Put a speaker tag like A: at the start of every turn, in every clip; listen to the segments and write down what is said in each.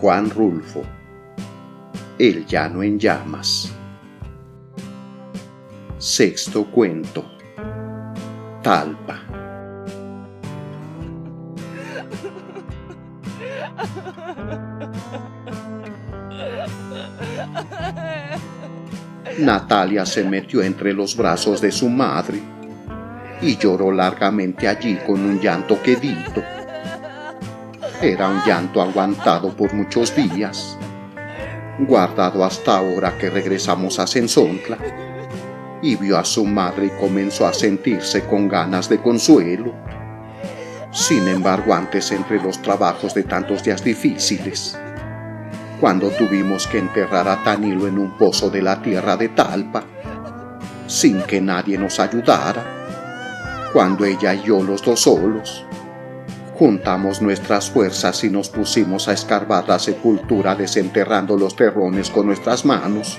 A: Juan Rulfo. El llano en llamas. Sexto cuento. Talpa. Natalia se metió entre los brazos de su madre y lloró largamente allí con un llanto quedito. Era un llanto aguantado por muchos días, guardado hasta ahora que regresamos a Sensontla, y vio a su madre y comenzó a sentirse con ganas de consuelo. Sin embargo, antes, entre los trabajos de tantos días difíciles, cuando tuvimos que enterrar a Tanilo en un pozo de la tierra de Talpa, sin que nadie nos ayudara, cuando ella y yo, los dos solos, juntamos nuestras fuerzas y nos pusimos a escarbar la sepultura, desenterrando los terrones con nuestras manos,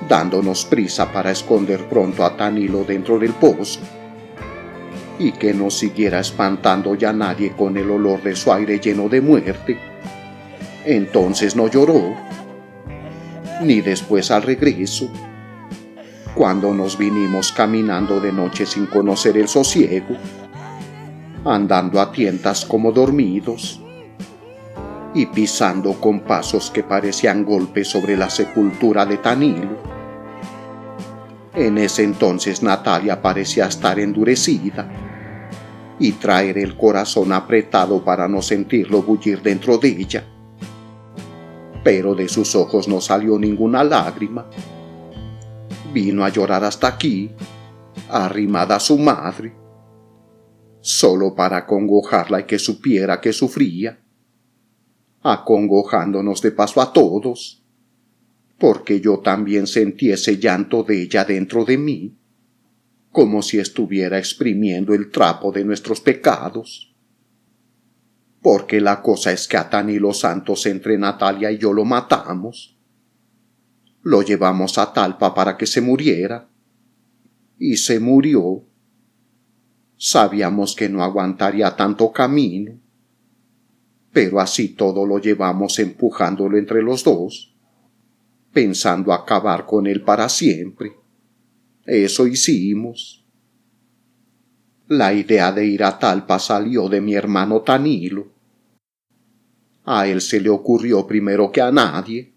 A: dándonos prisa para esconder pronto a Tanilo dentro del pozo, y que no siguiera espantando ya nadie con el olor de su aire lleno de muerte. Entonces no lloró, ni después al regreso, cuando nos vinimos caminando de noche sin conocer el sosiego, andando a tientas como dormidos, y pisando con pasos que parecían golpes sobre la sepultura de Tanilo. En ese entonces Natalia parecía estar endurecida y traer el corazón apretado para no sentirlo bullir dentro de ella. Pero de sus ojos no salió ninguna lágrima. Vino a llorar hasta aquí, arrimada a su madre, solo para acongojarla y que supiera que sufría, acongojándonos de paso a todos, porque yo también sentí ese llanto de ella dentro de mí, como si estuviera exprimiendo el trapo de nuestros pecados. Porque la cosa es que a Tanilo Santos, entre Natalia y yo, lo matamos. Lo llevamos a Talpa para que se muriera, y se murió. Sabíamos que no aguantaría tanto camino, pero así todo lo llevamos empujándolo entre los dos, pensando acabar con él para siempre. Eso hicimos. La idea de ir a Talpa salió de mi hermano Tanilo. A él se le ocurrió primero que a nadie.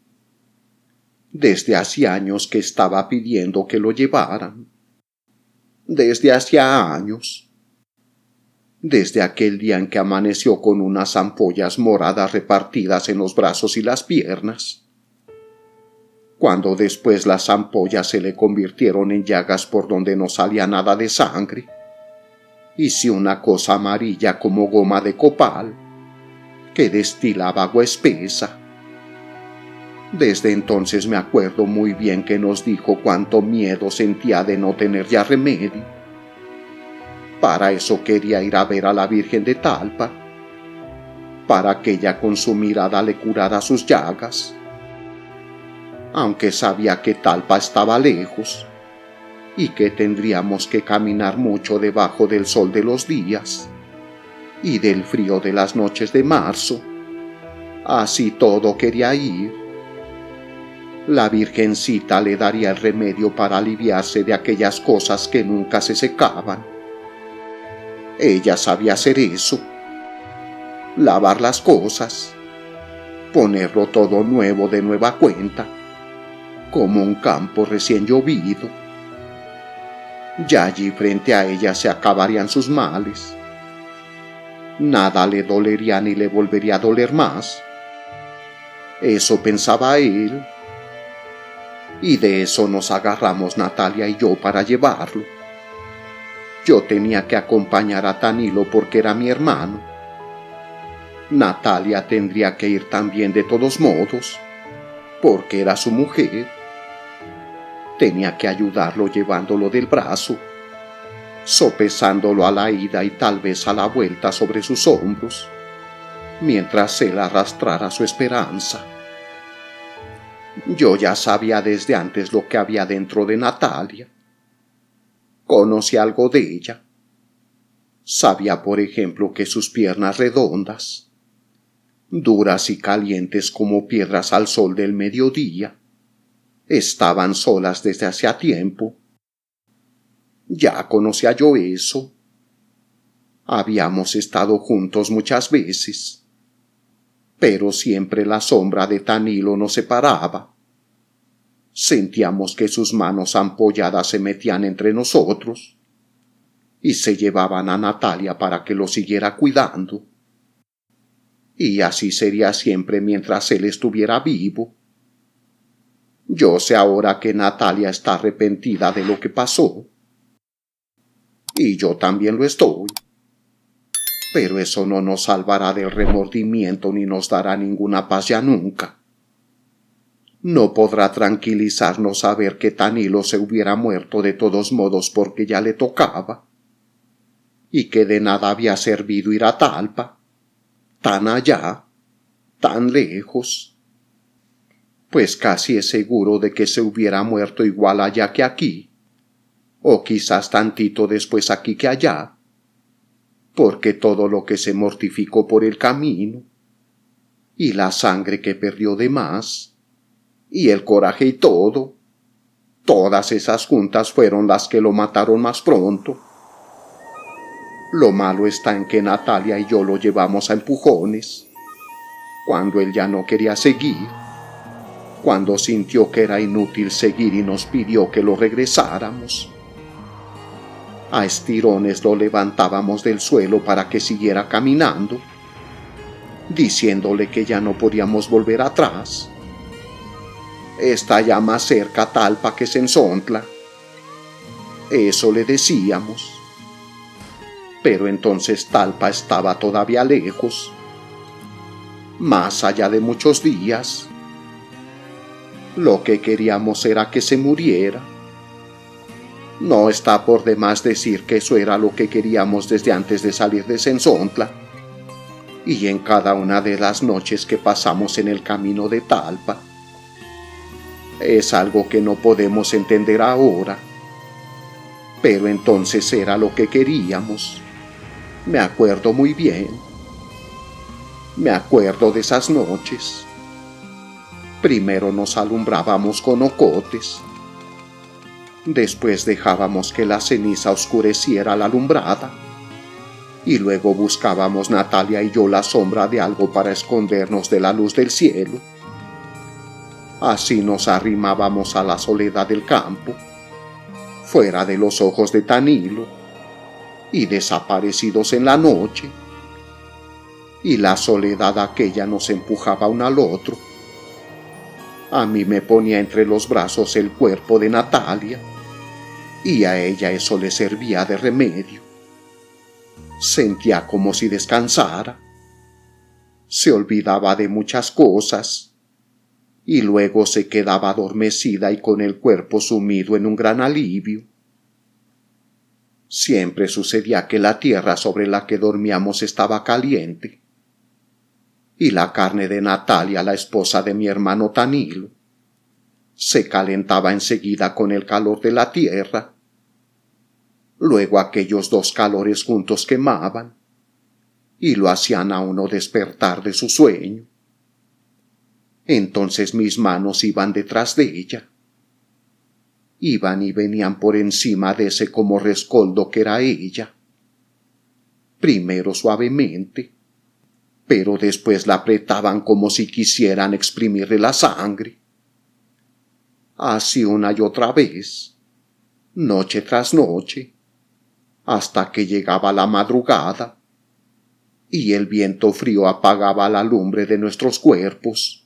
A: Desde hace años que estaba pidiendo que lo llevaran. Desde hacía años. Desde aquel día en que amaneció con unas ampollas moradas repartidas en los brazos y las piernas. Cuando después las ampollas se le convirtieron en llagas por donde no salía nada de sangre, y sí una cosa amarilla como goma de copal, que destilaba agua espesa. Desde entonces me acuerdo muy bien que nos dijo cuánto miedo sentía de no tener ya remedio. Para eso quería ir a ver a la Virgen de Talpa, para que ella con su mirada le curara sus llagas, aunque sabía que Talpa estaba lejos y que tendríamos que caminar mucho debajo del sol de los días y del frío de las noches de marzo. Así todo quería ir. La Virgencita le daría el remedio para aliviarse de aquellas cosas que nunca se secaban. Ella sabía hacer eso, lavar las cosas, ponerlo todo nuevo de nueva cuenta, como un campo recién llovido. Ya allí frente a ella se acabarían sus males. Nada le dolería ni le volvería a doler más. Eso pensaba él. Y de eso nos agarramos Natalia y yo para llevarlo. Yo tenía que acompañar a Tanilo porque era mi hermano. Natalia tendría que ir también de todos modos, porque era su mujer. Tenía que ayudarlo llevándolo del brazo, sopesándolo a la ida y tal vez a la vuelta sobre sus hombros, mientras él arrastrara su esperanza. Yo ya sabía desde antes lo que había dentro de Natalia. Conocí algo de ella. Sabía, por ejemplo, que sus piernas redondas, duras y calientes como piedras al sol del mediodía, estaban solas desde hacía tiempo. Ya conocía yo eso. Habíamos estado juntos muchas veces, pero siempre la sombra de Tanilo nos separaba. Sentíamos que sus manos ampolladas se metían entre nosotros y se llevaban a Natalia para que lo siguiera cuidando. Y así sería siempre mientras él estuviera vivo. Yo sé ahora que Natalia está arrepentida de lo que pasó. Y yo también lo estoy. Pero eso no nos salvará del remordimiento ni nos dará ninguna paz ya nunca. No podrá tranquilizarnos saber que Tanilo se hubiera muerto de todos modos porque ya le tocaba, y que de nada había servido ir a Talpa, tan allá, tan lejos. Pues casi es seguro de que se hubiera muerto igual allá que aquí, o quizás tantito después aquí que allá, porque todo lo que se mortificó por el camino, y la sangre que perdió de más, y el coraje y todo, todas esas juntas fueron las que lo mataron más pronto. Lo malo está en que Natalia y yo lo llevamos a empujones, cuando él ya no quería seguir, cuando sintió que era inútil seguir y nos pidió que lo regresáramos. A estirones lo levantábamos del suelo para que siguiera caminando, diciéndole que ya no podíamos volver atrás. Está ya más cerca Talpa que Sensontla. Eso le decíamos. Pero entonces Talpa estaba todavía lejos, más allá de muchos días. Lo que queríamos era que se muriera. No está por demás decir que eso era lo que queríamos desde antes de salir de Sensontla, y en cada una de las noches que pasamos en el camino de Talpa. Es algo que no podemos entender ahora, pero entonces era lo que queríamos. Me acuerdo muy bien. Me acuerdo de esas noches. Primero nos alumbrábamos con ocotes. Después dejábamos que la ceniza oscureciera la alumbrada. Y luego buscábamos Natalia y yo la sombra de algo para escondernos de la luz del cielo. Así nos arrimábamos a la soledad del campo, fuera de los ojos de Tanilo, y desaparecidos en la noche. Y la soledad aquella nos empujaba uno al otro. A mí me ponía entre los brazos el cuerpo de Natalia, y a ella eso le servía de remedio. Sentía como si descansara. Se olvidaba de muchas cosas, y luego se quedaba adormecida y con el cuerpo sumido en un gran alivio. Siempre sucedía que la tierra sobre la que dormíamos estaba caliente, y la carne de Natalia, la esposa de mi hermano Tanilo, se calentaba enseguida con el calor de la tierra. Luego aquellos dos calores juntos quemaban, y lo hacían a uno despertar de su sueño. Entonces mis manos iban detrás de ella. Iban y venían por encima de ese como rescoldo que era ella. Primero suavemente, pero después la apretaban como si quisieran exprimirle la sangre. Así una y otra vez, noche tras noche, hasta que llegaba la madrugada, y el viento frío apagaba la lumbre de nuestros cuerpos.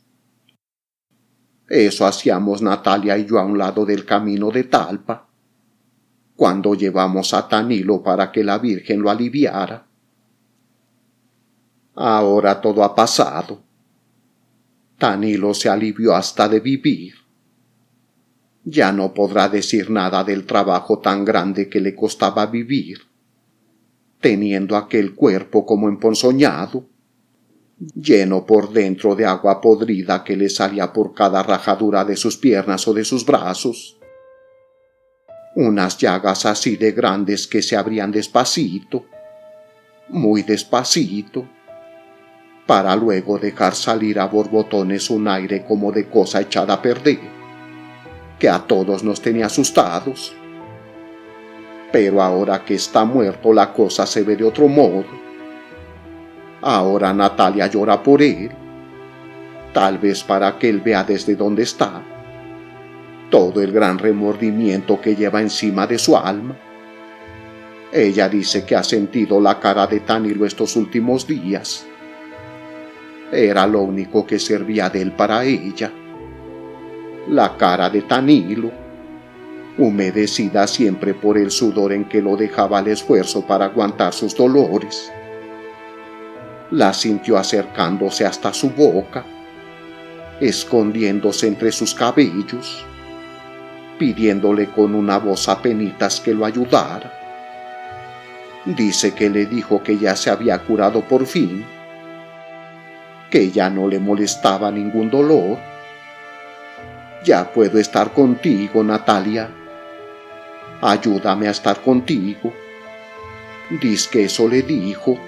A: Eso hacíamos Natalia y yo a un lado del camino de Talpa, cuando llevamos a Tanilo para que la Virgen lo aliviara. Ahora todo ha pasado. Tanilo se alivió hasta de vivir. Ya no podrá decir nada del trabajo tan grande que le costaba vivir, teniendo aquel cuerpo como emponzoñado, lleno por dentro de agua podrida que le salía por cada rajadura de sus piernas o de sus brazos. Unas llagas así de grandes que se abrían despacito, muy despacito, para luego dejar salir a borbotones un aire como de cosa echada a perder, que a todos nos tenía asustados. Pero ahora que está muerto la cosa se ve de otro modo. Ahora Natalia llora por él, tal vez para que él vea desde donde está todo el gran remordimiento que lleva encima de su alma. Ella dice que ha sentido la cara de Tanilo estos últimos días. Era lo único que servía de él para ella. La cara de Tanilo, humedecida siempre por el sudor en que lo dejaba el esfuerzo para aguantar sus dolores. La sintió acercándose hasta su boca, escondiéndose entre sus cabellos, pidiéndole con una voz apenitas que lo ayudara. Dice que le dijo que ya se había curado por fin, que ya no le molestaba ningún dolor. Ya puedo estar contigo, Natalia. Ayúdame a estar contigo. Dice que eso le dijo.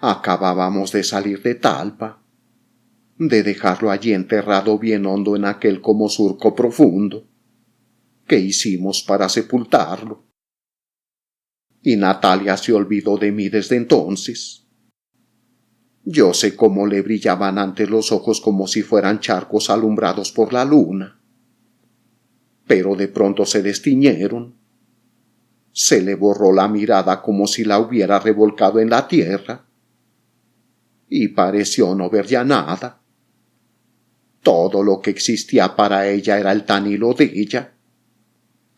A: Acabábamos de salir de Talpa, de dejarlo allí enterrado bien hondo en aquel como surco profundo que hicimos para sepultarlo. Y Natalia se olvidó de mí desde entonces. Yo sé cómo le brillaban antes los ojos como si fueran charcos alumbrados por la luna, pero de pronto se destiñeron. Se le borró la mirada como si la hubiera revolcado en la tierra, y pareció no ver ya nada. Todo lo que existía para ella era el Tanilo de ella,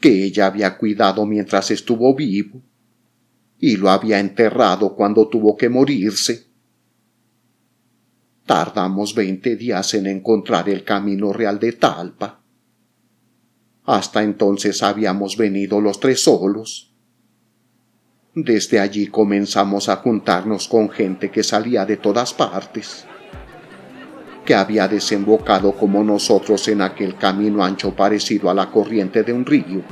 A: que ella había cuidado mientras estuvo vivo, y lo había enterrado cuando tuvo que morirse. Tardamos 20 días en encontrar el camino real de Talpa. Hasta entonces habíamos venido los 3 solos. Desde allí comenzamos a juntarnos con gente que salía de todas partes, que había desembocado como nosotros en aquel camino ancho parecido a la corriente de un río,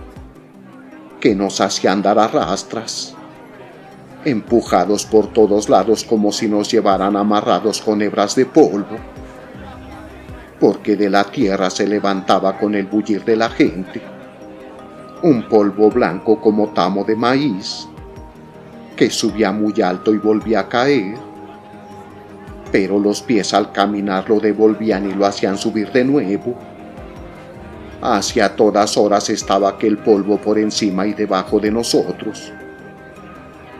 A: que nos hacía andar a rastras, empujados por todos lados como si nos llevaran amarrados con hebras de polvo, porque de la tierra se levantaba con el bullir de la gente un polvo blanco como tamo de maíz, que subía muy alto y volvía a caer, pero los pies al caminar lo devolvían y lo hacían subir de nuevo. Hacia todas horas estaba aquel polvo por encima y debajo de nosotros,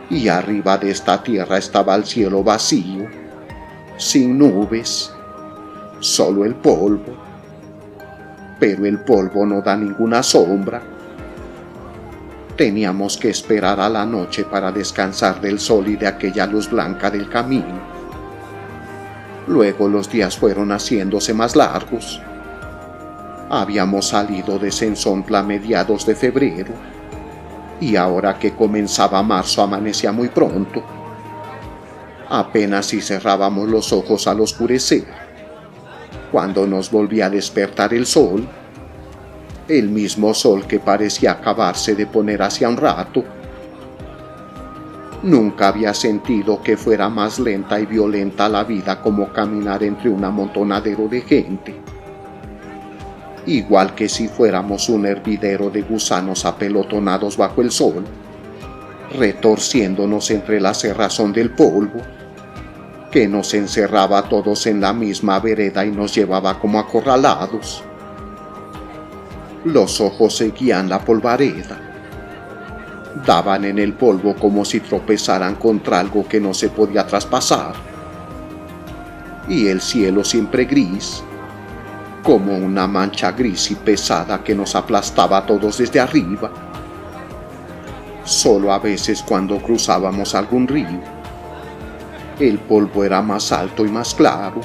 A: y arriba de esta tierra estaba el cielo vacío, sin nubes, solo el polvo. Pero el polvo no da ninguna sombra. Teníamos que esperar a la noche para descansar del sol y de aquella luz blanca del camino. Luego los días fueron haciéndose más largos. Habíamos salido de Sensontla a mediados de febrero, y ahora que comenzaba marzo amanecía muy pronto. Apenas si cerrábamos los ojos al oscurecer, cuando nos volvía a despertar el sol, el mismo sol que parecía acabarse de poner hacía un rato. Nunca había sentido que fuera más lenta y violenta la vida como caminar entre un amontonadero de gente, igual que si fuéramos un hervidero de gusanos apelotonados bajo el sol, retorciéndonos entre la cerrazón del polvo, que nos encerraba a todos en la misma vereda y nos llevaba como acorralados. Los ojos seguían la polvareda. Daban en el polvo como si tropezaran contra algo que no se podía traspasar. Y el cielo siempre gris, como una mancha gris y pesada que nos aplastaba a todos desde arriba. Solo a veces cuando cruzábamos algún río, el polvo era más alto y más claro.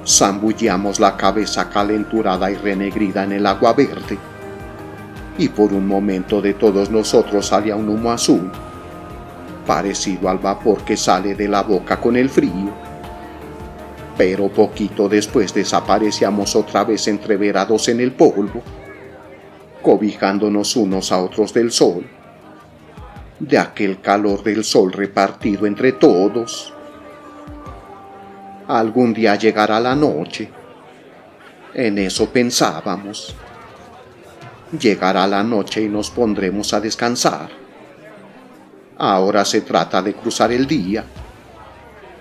A: Zambullíamos la cabeza calenturada y renegrida en el agua verde, y por un momento de todos nosotros salía un humo azul, parecido al vapor que sale de la boca con el frío. Pero poquito después desaparecíamos otra vez entreverados en el polvo, cobijándonos unos a otros del sol, de aquel calor del sol repartido entre todos. Algún día llegará la noche, en eso pensábamos. Llegará la noche y nos pondremos a descansar. Ahora se trata de cruzar el día,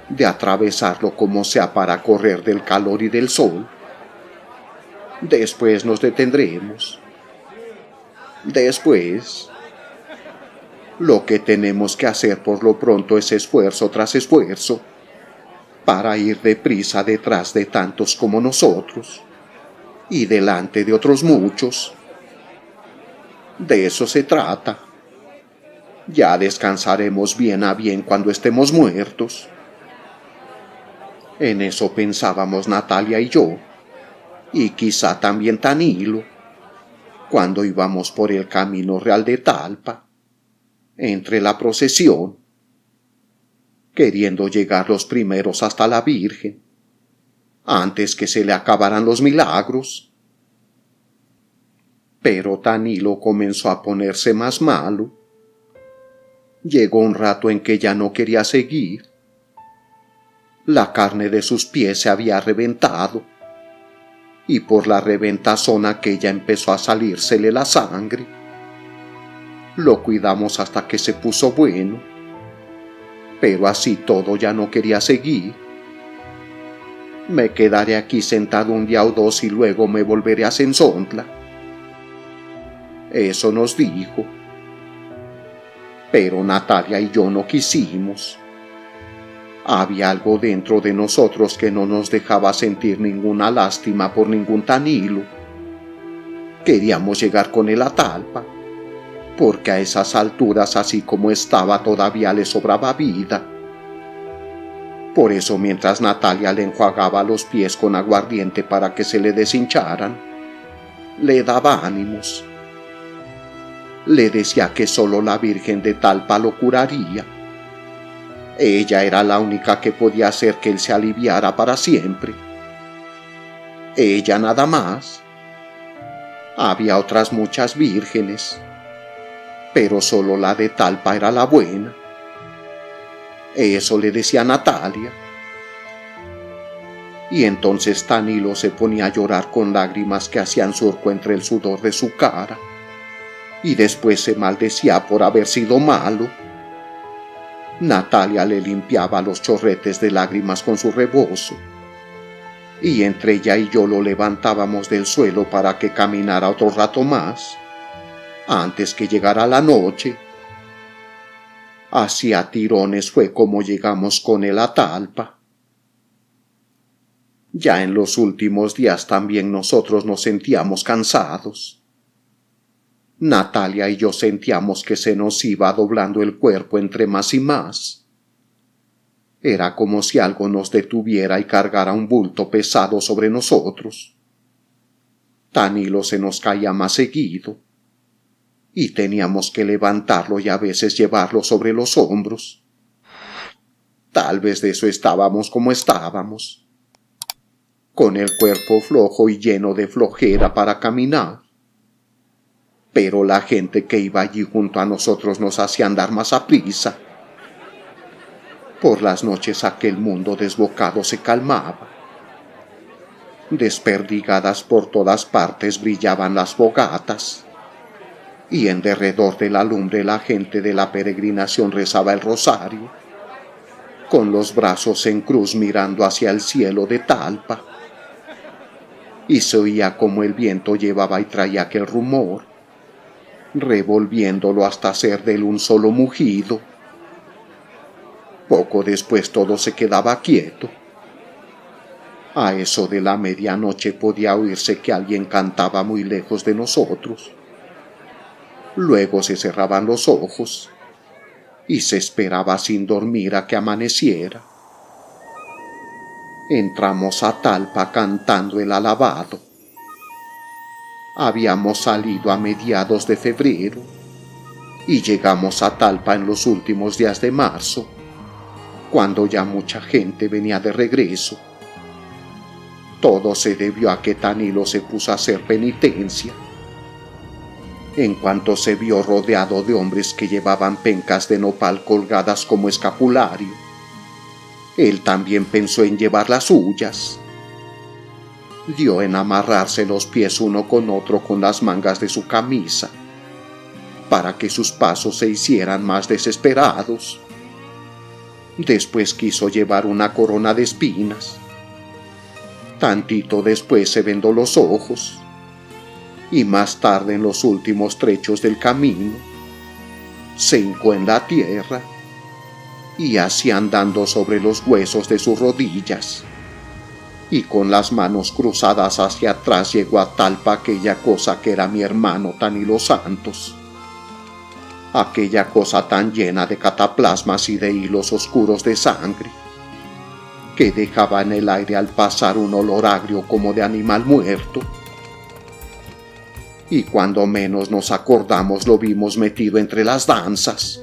A: de atravesarlo como sea para correr del calor y del sol. Después nos detendremos. Después, lo que tenemos que hacer por lo pronto es esfuerzo tras esfuerzo, para ir deprisa detrás de tantos como nosotros, y delante de otros muchos. De eso se trata. Ya descansaremos bien a bien cuando estemos muertos. En eso pensábamos Natalia y yo, y quizá también Tanilo, cuando íbamos por el camino real de Talpa, entre la procesión, queriendo llegar los primeros hasta la Virgen, antes que se le acabaran los milagros. Pero Tanilo comenzó a ponerse más malo. Llegó un rato en que ya no quería seguir. La carne de sus pies se había reventado, y por la reventazón aquella empezó a salírsele la sangre. Lo cuidamos hasta que se puso bueno, pero así todo ya no quería seguir. Me quedaré aquí sentado un día o dos y luego me volveré a Sensontla. Eso nos dijo. Pero Natalia y yo no quisimos. Había algo dentro de nosotros que no nos dejaba sentir ninguna lástima por ningún Tanilo. Queríamos llegar con él a Talpa, porque a esas alturas, así como estaba, todavía le sobraba vida. Por eso, mientras Natalia le enjuagaba los pies con aguardiente para que se le deshincharan, le daba ánimos. Le decía que solo la Virgen de Talpa lo curaría. Ella era la única que podía hacer que él se aliviara para siempre. Ella nada más. Había otras muchas vírgenes, pero solo la de Talpa era la buena. Eso le decía Natalia. Y entonces Tanilo se ponía a llorar con lágrimas que hacían surco entre el sudor de su cara, y después se maldecía por haber sido malo. Natalia le limpiaba los chorretes de lágrimas con su rebozo, y entre ella y yo lo levantábamos del suelo para que caminara otro rato más, antes que llegara la noche. Así a tirones fue como llegamos con él a Talpa. Ya en los últimos días también nosotros nos sentíamos cansados. Natalia y yo sentíamos que se nos iba doblando el cuerpo entre más y más. Era como si algo nos detuviera y cargara un bulto pesado sobre nosotros. Tanilo se nos caía más seguido, y teníamos que levantarlo y a veces llevarlo sobre los hombros. Tal vez de eso estábamos como estábamos, con el cuerpo flojo y lleno de flojera para caminar. Pero la gente que iba allí junto a nosotros nos hacía andar más aprisa. Por las noches aquel mundo desbocado se calmaba. Desperdigadas por todas partes brillaban las fogatas, y en derredor de la lumbre la gente de la peregrinación rezaba el rosario, con los brazos en cruz mirando hacia el cielo de Talpa. Y se oía como el viento llevaba y traía aquel rumor, revolviéndolo hasta hacer de él un solo mugido. Poco después todo se quedaba quieto. A eso de la medianoche podía oírse que alguien cantaba muy lejos de nosotros. Luego se cerraban los ojos y se esperaba sin dormir a que amaneciera. Entramos a Talpa cantando el alabado. Habíamos salido a mediados de febrero y llegamos a Talpa en los últimos días de marzo, cuando ya mucha gente venía de regreso. Todo se debió a que Tanilo se puso a hacer penitencia. En cuanto se vio rodeado de hombres que llevaban pencas de nopal colgadas como escapulario, él también pensó en llevar las suyas. Dio en amarrarse los pies uno con otro con las mangas de su camisa, para que sus pasos se hicieran más desesperados. Después quiso llevar una corona de espinas. Tantito después se vendó los ojos, y más tarde, en los últimos trechos del camino, se hincó en la tierra y así, andando sobre los huesos de sus rodillas y con las manos cruzadas hacia atrás, llegó a Talpa aquella cosa que era mi hermano Tanilo Santos, aquella cosa tan llena de cataplasmas y de hilos oscuros de sangre, que dejaba en el aire al pasar un olor agrio como de animal muerto. Y cuando menos nos acordamos lo vimos metido entre las danzas.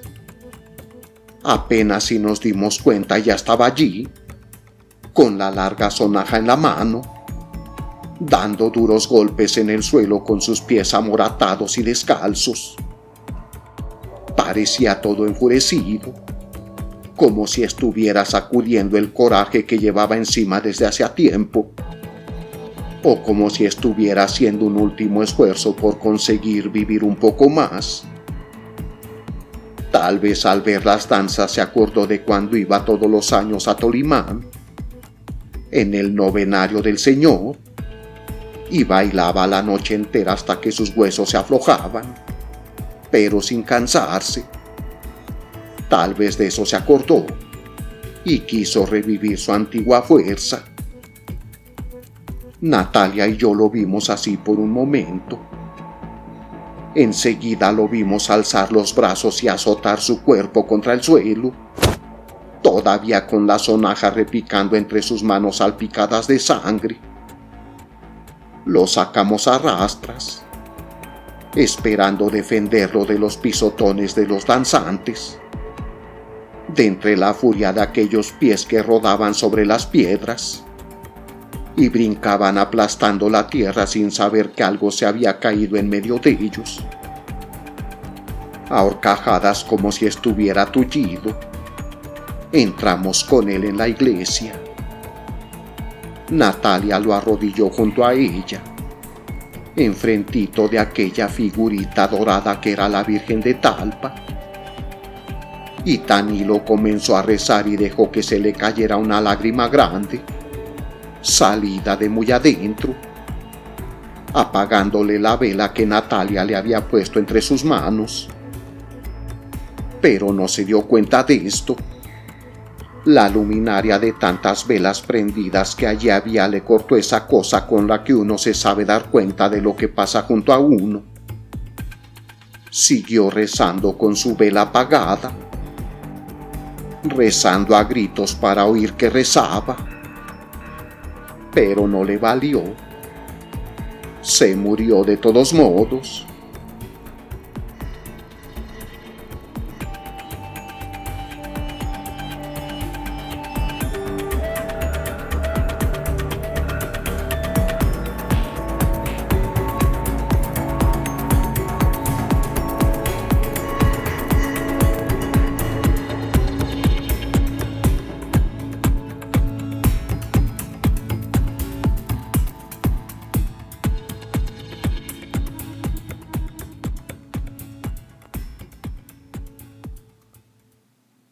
A: Apenas si nos dimos cuenta ya estaba allí, con la larga sonaja en la mano, dando duros golpes en el suelo con sus pies amoratados y descalzos. Parecía todo enfurecido, como si estuviera sacudiendo el coraje que llevaba encima desde hacía tiempo, o como si estuviera haciendo un último esfuerzo por conseguir vivir un poco más. Tal vez al ver las danzas se acordó de cuando iba todos los años a Tolimán, en el novenario del Señor, y bailaba la noche entera hasta que sus huesos se aflojaban, pero sin cansarse. Tal vez de eso se acordó y quiso revivir su antigua fuerza. Natalia y yo lo vimos así por un momento. Enseguida lo vimos alzar los brazos y azotar su cuerpo contra el suelo, todavía con la sonaja repicando entre sus manos salpicadas de sangre. Lo sacamos a rastras, esperando defenderlo de los pisotones de los danzantes, de entre la furia de aquellos pies que rodaban sobre las piedras y brincaban aplastando la tierra sin saber que algo se había caído en medio de ellos. A horcajadas, como si estuviera tullido, entramos con él en la iglesia. Natalia lo arrodilló junto a ella, enfrentito de aquella figurita dorada que era la Virgen de Talpa. Y Tanilo comenzó a rezar y dejó que se le cayera una lágrima grande, salida de muy adentro, apagándole la vela que Natalia le había puesto entre sus manos. Pero no se dio cuenta de esto. La luminaria de tantas velas prendidas que allí había le cortó esa cosa con la que uno se sabe dar cuenta de lo que pasa junto a uno. Siguió rezando con su vela apagada, rezando a gritos para oír que rezaba. Pero no le valió. Se murió de todos modos.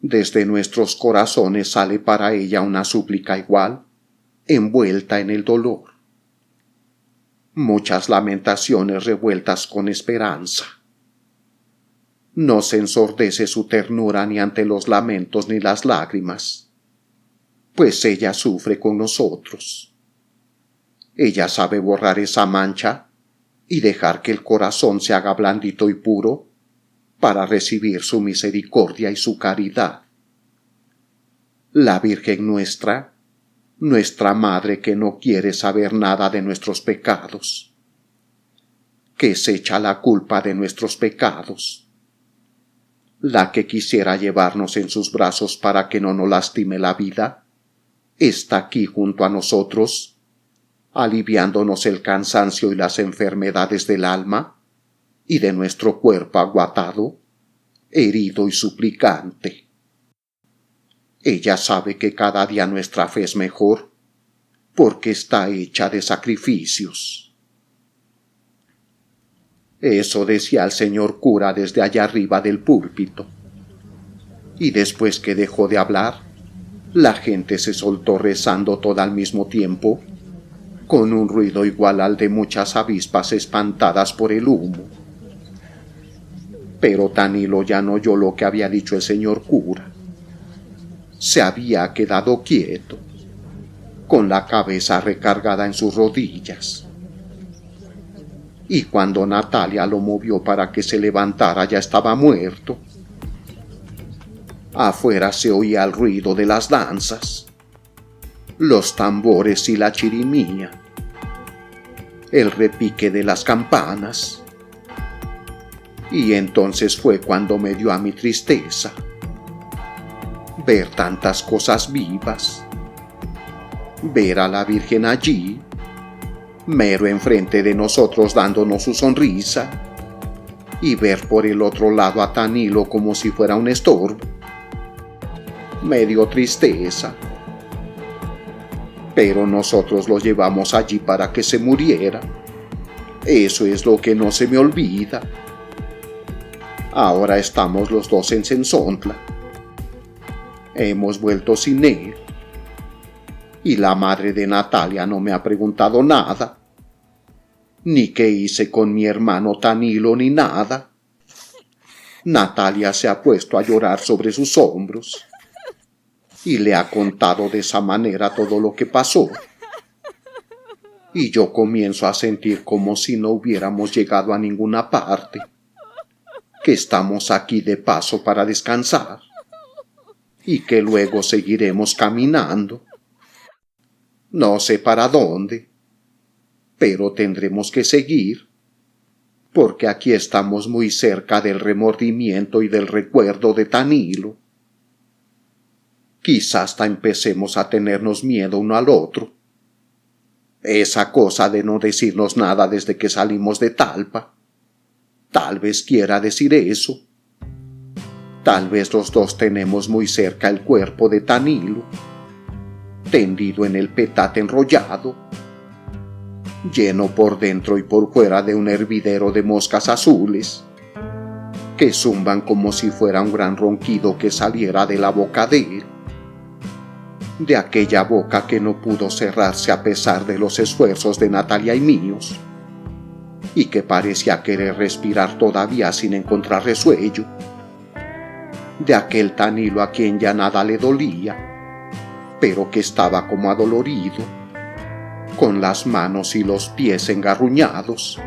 A: Desde nuestros corazones sale para ella una súplica igual, envuelta en el dolor. Muchas lamentaciones revueltas con esperanza. No se ensordece su ternura ni ante los lamentos ni las lágrimas, pues ella sufre con nosotros. Ella sabe borrar esa mancha y dejar que el corazón se haga blandito y puro para recibir su misericordia y su caridad. La Virgen nuestra nuestra madre que no quiere saber nada de nuestros pecados, que se echa la culpa de nuestros pecados, la que quisiera llevarnos en sus brazos para que no nos lastime la vida, está aquí junto a nosotros, aliviándonos el cansancio y las enfermedades del alma y de nuestro cuerpo agotado, herido y suplicante. Ella sabe que cada día nuestra fe es mejor, porque está hecha de sacrificios. Eso decía el señor cura desde allá arriba del púlpito. Y después que dejó de hablar, la gente se soltó rezando toda al mismo tiempo, con un ruido igual al de muchas avispas espantadas por el humo. Pero Tanilo ya no oyó lo que había dicho el señor cura. Se había quedado quieto, con la cabeza recargada en sus rodillas. Y cuando Natalia lo movió para que se levantara, ya estaba muerto. Afuera se oía el ruido de las danzas, los tambores y la chirimía, el repique de las campanas. Y entonces fue cuando me dio a mi tristeza ver tantas cosas vivas, ver a la Virgen allí, mero enfrente de nosotros dándonos su sonrisa, y ver por el otro lado a Tanilo como si fuera un estorbo. Me dio tristeza, pero nosotros lo llevamos allí para que se muriera. Eso es lo que no se me olvida. Ahora estamos los dos en Sensontla. Hemos vuelto sin él. Y la madre de Natalia no me ha preguntado nada. Ni qué hice con mi hermano Tanilo ni nada. Natalia se ha puesto a llorar sobre sus hombros y le ha contado de esa manera todo lo que pasó. Y yo comienzo a sentir como si no hubiéramos llegado a ninguna parte, que estamos aquí de paso para descansar y que luego seguiremos caminando. No sé para dónde, pero tendremos que seguir, porque aquí estamos muy cerca del remordimiento y del recuerdo de Tanilo. Quizás hasta empecemos a tenernos miedo uno al otro. Esa cosa de no decirnos nada desde que salimos de Talpa, tal vez quiera decir eso. Tal vez los dos tenemos muy cerca el cuerpo de Tanilo, tendido en el petate enrollado, lleno por dentro y por fuera de un hervidero de moscas azules, que zumban como si fuera un gran ronquido que saliera de la boca de él, de aquella boca que no pudo cerrarse a pesar de los esfuerzos de Natalia y míos, y que parecía querer respirar todavía sin encontrar resuello, de aquel Tanilo a quien ya nada le dolía, pero que estaba como adolorido, con las manos y los pies engarruñados,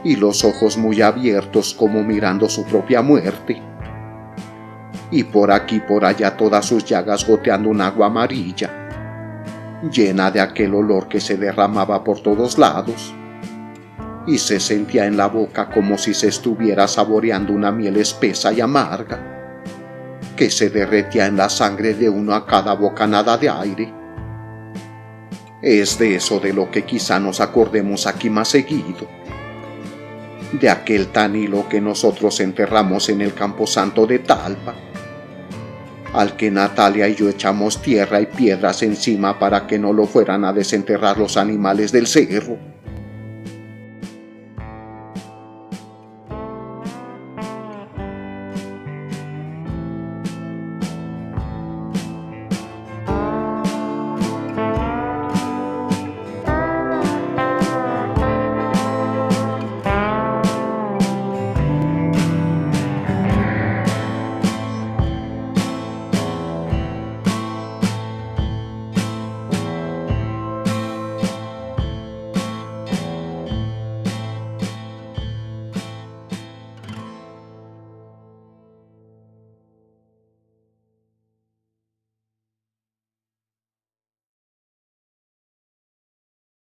A: y los ojos muy abiertos como mirando su propia muerte, y por aquí por allá todas sus llagas goteando un agua amarilla, llena de aquel olor que se derramaba por todos lados, y se sentía en la boca como si se estuviera saboreando una miel espesa y amarga, que se derretía en la sangre de uno a cada bocanada de aire. Es de eso de lo que quizá nos acordemos aquí más seguido, de aquel Tanilo que nosotros enterramos en el camposanto de Talpa, al que Natalia y yo echamos tierra y piedras encima para que no lo fueran a desenterrar los animales del cerro.